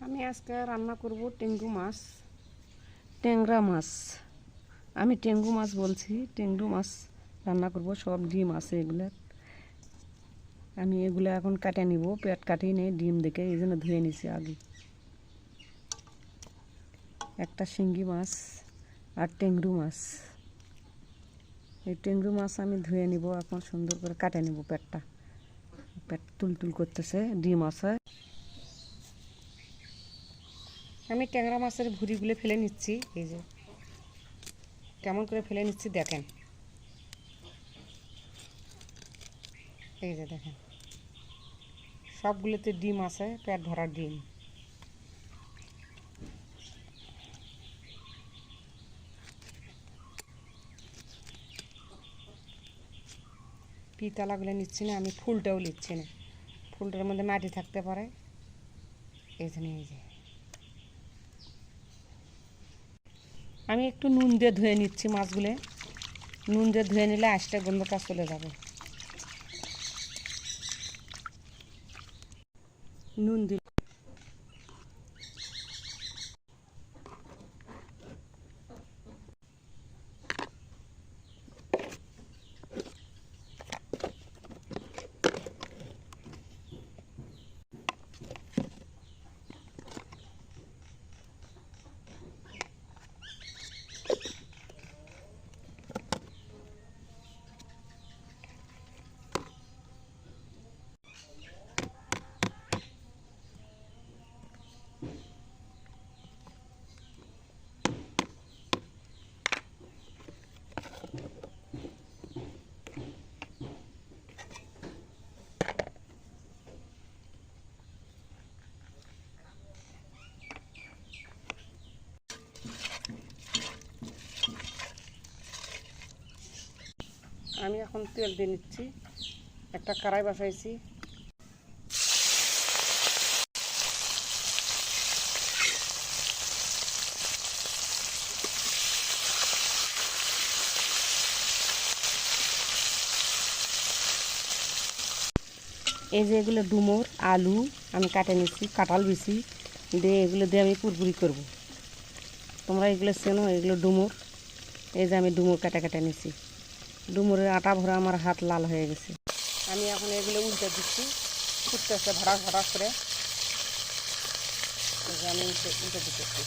আমি আজকে রান্না করব টেঙ্গু মাছ, ট্যাংরা মাছ। আমি টেঙ্গু মাছ বলছি, টেঙ্গু মাছ রান্না করব। সব ডিম আছে এগুলো। আমি এগুলো এখন কাটে নিব, পেট কাটিয়ে নিয়ে ডিম দেখে এই জন্য ধুয়ে নিছি আগে। একটা শিঙ্গি মাছ আর টেঙ্গু মাছ। এই টেঙ্গু মাছ আমি ধুয়ে নিব, এখন সুন্দর করে কাটে নিব। পেট তুলতুল করতেছে, ডিম আছে। আমি ট্যাংরা মাছের ভুঁড়িগুলো ফেলে নিচ্ছি। এই যে কেমন করে ফেলে নিচ্ছি দেখেন। এই যে দেখেন, সবগুলোতে ডিম আছে, পেট ভরা ডিম। পিতলাগুলো নিচ্ছি না, আমি ফুলটাও নিচ্ছি না। ফুলটার মধ্যে মাটি থাকতে পারে, এই জন্য। এই যে আমি একটু নুন দিয়ে ধুয়ে নিচ্ছি মাছগুলো। নুন দিয়ে ধুয়ে নিলে আঁশটা গন্ধটা চলে যাবে। নুন দিলে আমি এখন তেল দিয়ে নিচ্ছি। একটা কড়াই বসাইছি। এই যে এগুলো ডুমুর, আলু আমি কাটে নিচ্ছি, কাঁঠাল বিচি দিয়ে এগুলো দিয়ে আমি পুরপুরি করব। তোমরা এগুলো চেনো, এগুলো ডুমুর। এই যে আমি ডুমুর কাটা কাটা নিচ্ছি। ডুমুরের আটা ভরা আমার হাত লাল হয়ে গেছে। আমি এখন এগুলো উল্টে দিচ্ছি, ফুটতেছে ভরা ভরা করে। আমি উল্টে দিতেছি।